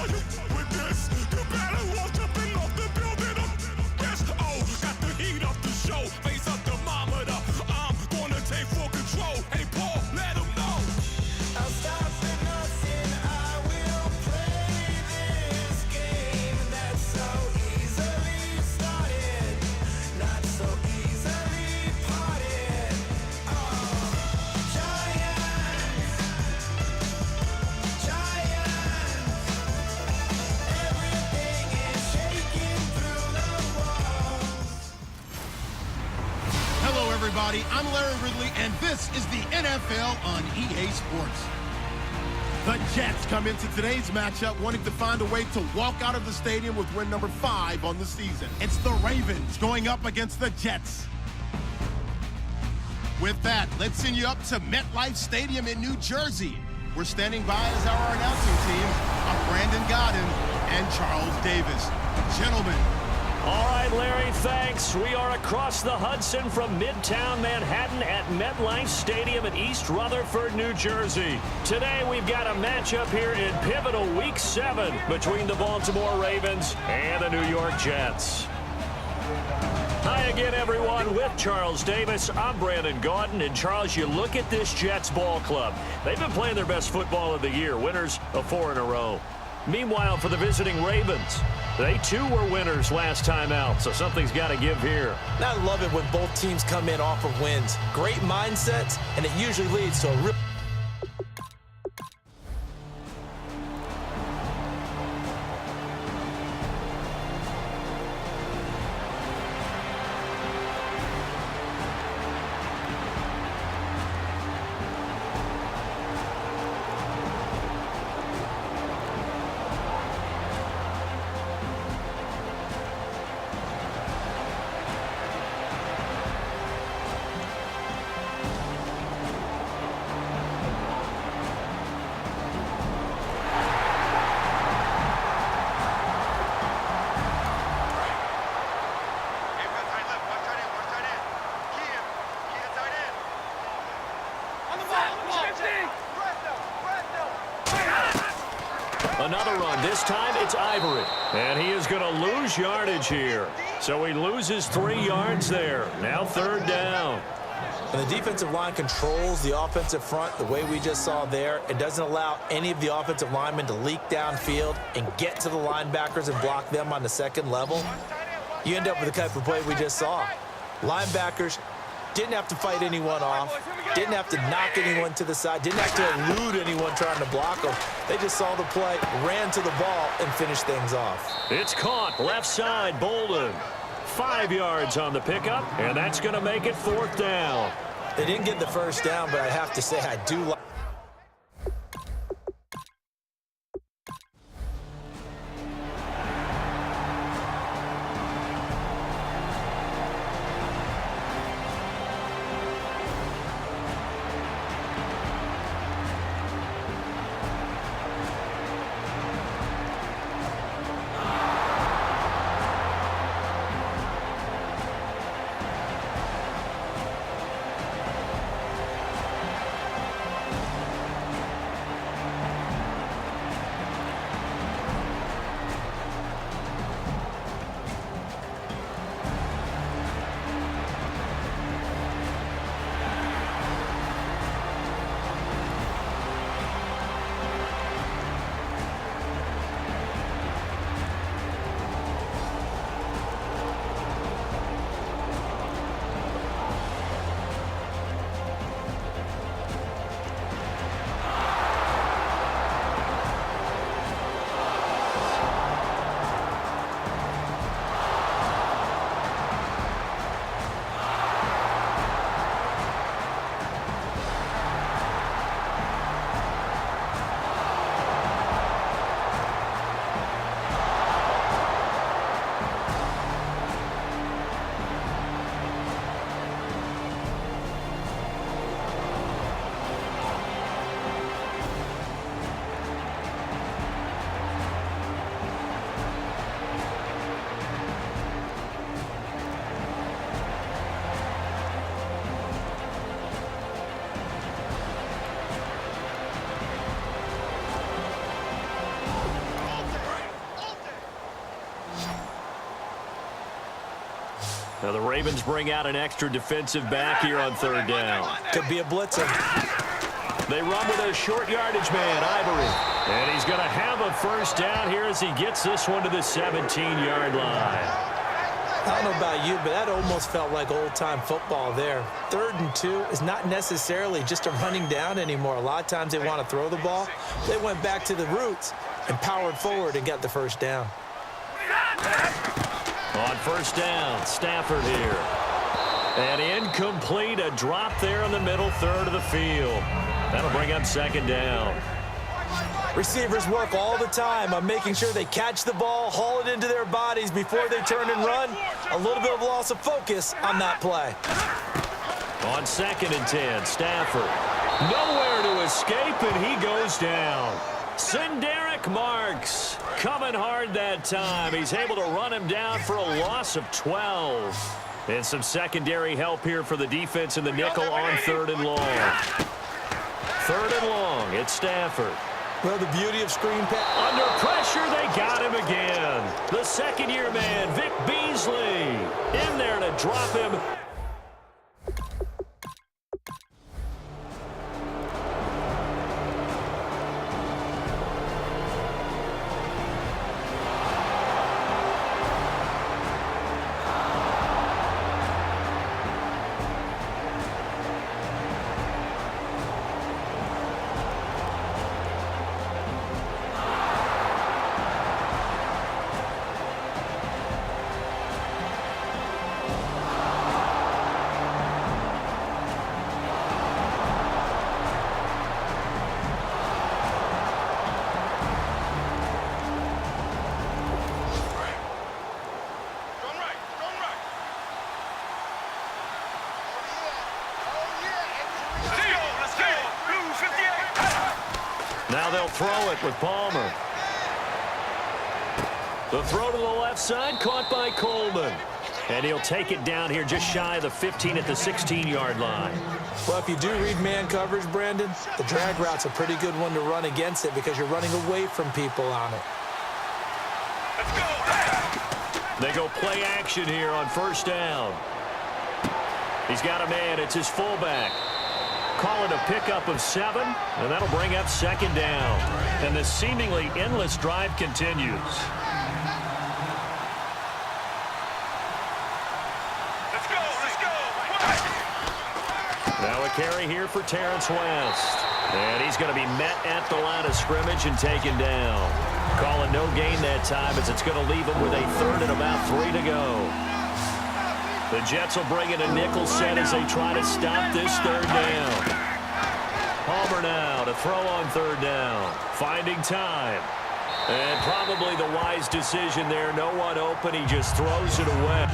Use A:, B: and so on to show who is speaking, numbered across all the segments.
A: With this, you better watch up and off the building up. Yes, oh, got the heat up the show. Face up thermometer. I'm gonna take full control. Hey, Paul, let him know. I'll stop at nothing. I will play this game that's so easily started, not so easily parted. Giants, everything is shaking through the walls.
B: Hello, everybody. I'm Larry Ridley, and this is the NFL on EA Sports. The Jets come into today's matchup wanting to find a way to walk out of the stadium with win number 5 on the season. It's the Ravens going up against the Jets. With that, let's send you up to MetLife Stadium in New Jersey. We're standing by as our announcing team of Brandon Godden and Charles Davis. Gentlemen,
C: All right, Larry, thanks. We are across the Hudson from Midtown Manhattan at MetLife Stadium in East Rutherford, New Jersey. Today, we've got a matchup here in pivotal Week 7 between the Baltimore Ravens and the New York Jets. Hi again, everyone. With Charles Davis, I'm Brandon Gaudin. And, Charles, you look at this Jets ball club. They've been playing their best football of the year, winners of 4 in a row. Meanwhile, for the visiting Ravens, they too were winners last time out, so something's got to give here.
D: And I love it when both teams come in off of wins. Great mindsets, and it usually leads to a real...
C: Another run. This time it's Ivory. And he is going to lose yardage here. So he loses 3 yards there. Now 3rd down.
D: And the defensive line controls the offensive front the way we just saw there. It doesn't allow any of the offensive linemen to leak downfield and get to the linebackers and block them on the second level. You end up with the type of play we just saw. Linebackers didn't have to fight anyone off, didn't have to knock anyone to the side, didn't have to elude anyone trying to block them. They just saw the play, ran to the ball, and finished things off.
C: It's caught. Left side, Bolden. 5 yards on the pickup, and that's going to make it 4th down.
D: They didn't get the first down, but I have to say I do like...
C: Now the Ravens bring out an extra defensive back here on third down.
D: Could be a blitzer.
C: They run with a short yardage man, Ivory. And he's going to have a first down here as he gets this one to the 17-yard line.
D: I don't know about you, but that almost felt like old-time football there. 3rd and 2 is not necessarily just a running down anymore. A lot of times they want to throw the ball. They went back to the roots and powered forward and got the first down.
C: On first down, Stafford here. And incomplete, a drop there in the middle third of the field. That'll bring up second down.
D: Receivers work all the time on making sure they catch the ball, haul it into their bodies before they turn and run. A little bit of loss of focus on that play.
C: On 2nd and 10, Stafford. Nowhere to escape, and he goes down. Sinderick Marks coming hard that time. He's able to run him down for a loss of 12. And some secondary help here for the defense in the nickel on 3rd and long. 3rd and long, it's Stafford.
D: Well, the beauty of screen pass.
C: Under pressure, they got him again. The second-year man, Vic Beasley, in there to drop him. Now they'll throw it with Palmer. The throw to the left side, caught by Coleman. And he'll take it down here just shy of the 15 at the 16-yard line.
D: Well, if you do read man coverage, Brandon, the drag route's a pretty good one to run against it because you're running away from people on it.
A: Let's go.
C: They go play action here on first down. He's got a man. It's his fullback. Call it a pickup of 7, and that'll bring up second down. And the seemingly endless drive continues.
A: Let's go. Let's go.
C: Now a carry here for Terrence West. And he's going to be met at the line of scrimmage and taken down. Call it no gain that time as it's going to leave him with a 3rd and about 3 to go. The Jets will bring in a nickel set as they try to stop this 3rd down. Palmer now to throw on 3rd down. Finding time. And probably the wise decision there. No one open. He just throws it away.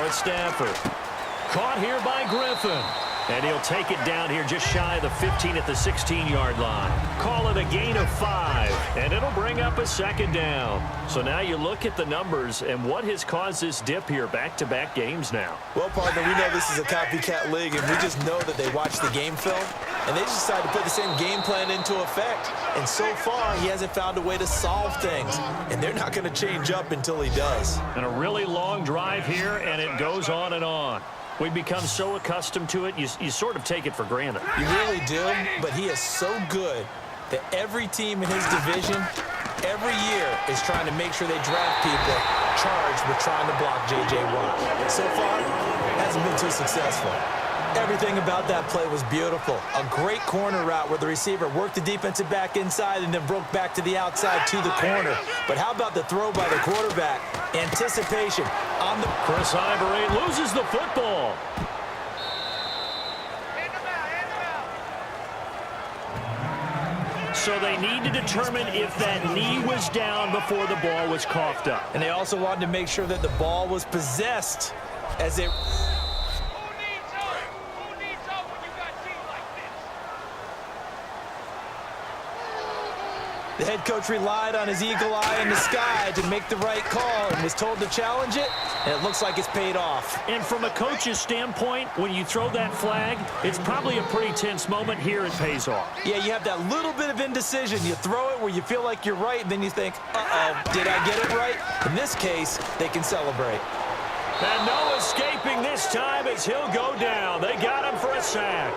C: Now it's Stafford. Caught here by Griffin. And he'll take it down here just shy of the 15 at the 16-yard line. Call it a gain of 5, and it'll bring up a second down. So now you look at the numbers and what has caused this dip here back-to-back games now.
D: Well, partner, we know this is a copycat league, and we just know that they watch the game film, and they just decided to put the same game plan into effect. And so far, he hasn't found a way to solve things, and they're not going to change up until he does.
C: And a really long drive here, and it goes on and on. We've become so accustomed to it, you sort of take it for granted.
D: You really do, but he is so good that every team in his division, every year, is trying to make sure they draft people charged with trying to block J.J. Watt. So far, hasn't been too successful. Everything about that play was beautiful. A great corner route where the receiver worked the defensive back inside and then broke back to the outside to the corner. But how about the throw by the quarterback? Anticipation on the...
C: Chris Ivory loses the football. So they need to determine if that knee was down before the ball was coughed up.
D: And they also wanted to make sure that the ball was possessed as they... The head coach relied on his eagle eye in the sky to make the right call and was told to challenge it, and it looks like it's paid off.
C: And from a coach's standpoint, when you throw that flag, it's probably a pretty tense moment. Here it pays off.
D: Yeah, you have that little bit of indecision. You throw it where you feel like you're right, and then you think, uh-oh, did I get it right? In this case, they can celebrate.
C: And no escaping this time as he'll go down. They got him for a sack.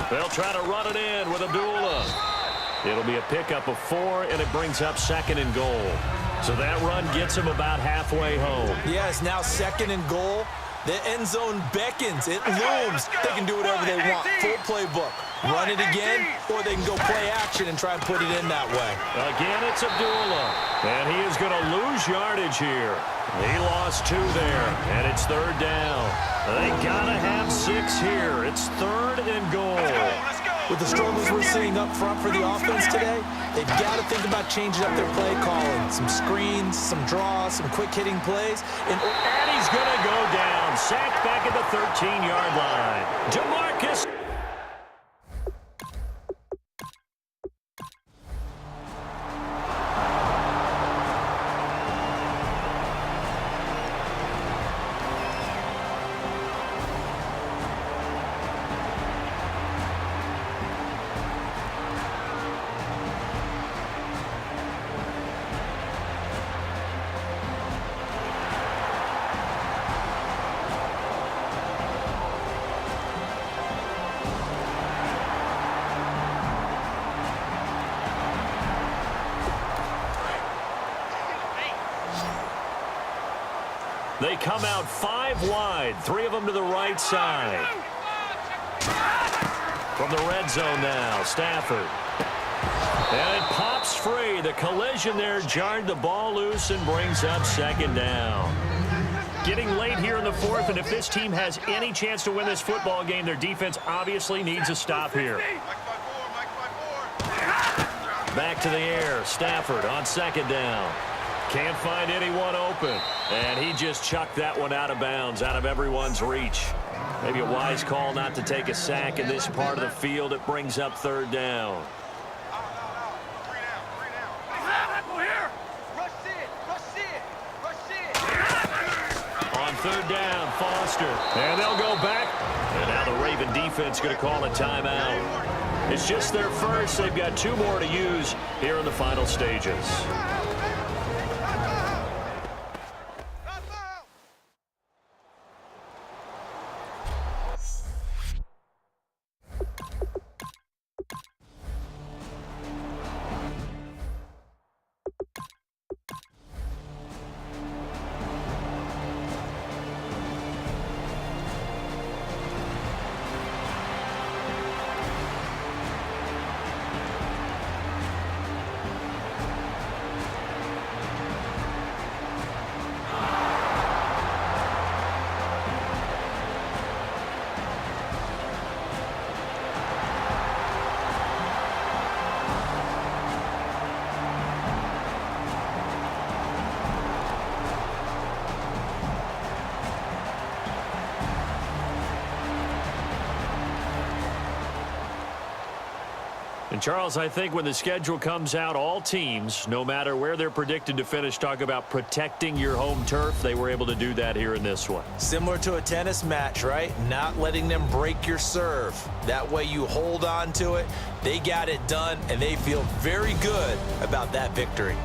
C: They'll try to run it in with Abdullah. It'll be a pickup of 4, and it brings up 2nd and goal. So that run gets him about halfway home.
D: Yes, now 2nd and goal. The end zone beckons. It looms. They can do whatever they want. Full playbook. Run it again, or they can go play action and try and put it in that way.
C: Again, it's Abdullah. And he is going to lose yardage here. He lost 2 there, and it's 3rd down. They got to have 6 here. It's 3rd and goal.
A: Let's go, let's go.
D: With the struggles we're seeing up front for the offense today, they've got to think about changing up their play calling. Some screens, some draws, some quick-hitting plays.
C: And he's going to go down. Sacked back at the 13-yard line. DeMarcus. They come out 5 wide, 3 of them to the right side. From the red zone now, Stafford. And it pops free. The collision there jarred the ball loose and brings up second down. Getting late here in the fourth, and if this team has any chance to win this football game, their defense obviously needs a stop here. Back to the air, Stafford on second down. Can't find anyone open. And he just chucked that one out of bounds, out of everyone's reach. Maybe a wise call not to take a sack in this part of the field. It brings up third down. On third down, Foster. And they'll go back. And now the Raven defense going to call a timeout. It's just their first. They've got 2 more to use here in the final stages. And Charles, I think when the schedule comes out, all teams, no matter where they're predicted to finish, talk about protecting your home turf. They were able to do that here in this one.
D: Similar to a tennis match, right? Not letting them break your serve. That way you hold on to it. They got it done, and they feel very good about that victory.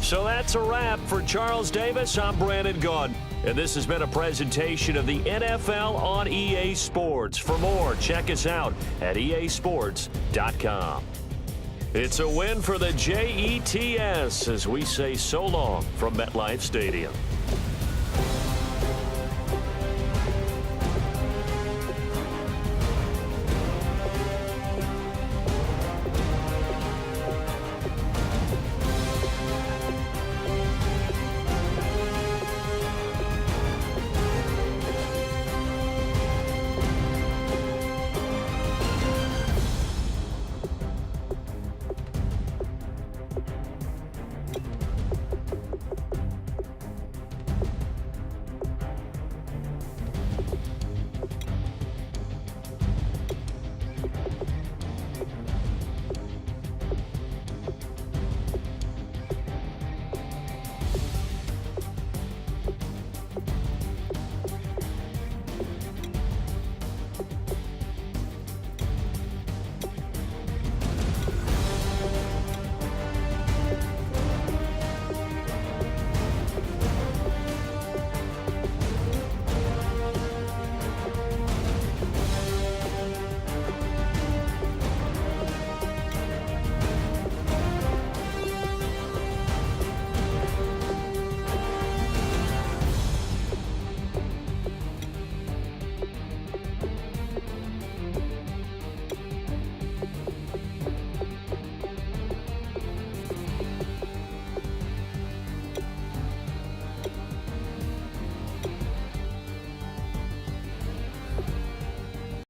C: So that's a wrap for Charles Davis. I'm Brandon Gaudin. And this has been a presentation of the NFL on EA Sports. For more, check us out at easports.com. It's a win for the Jets as we say so long from MetLife Stadium.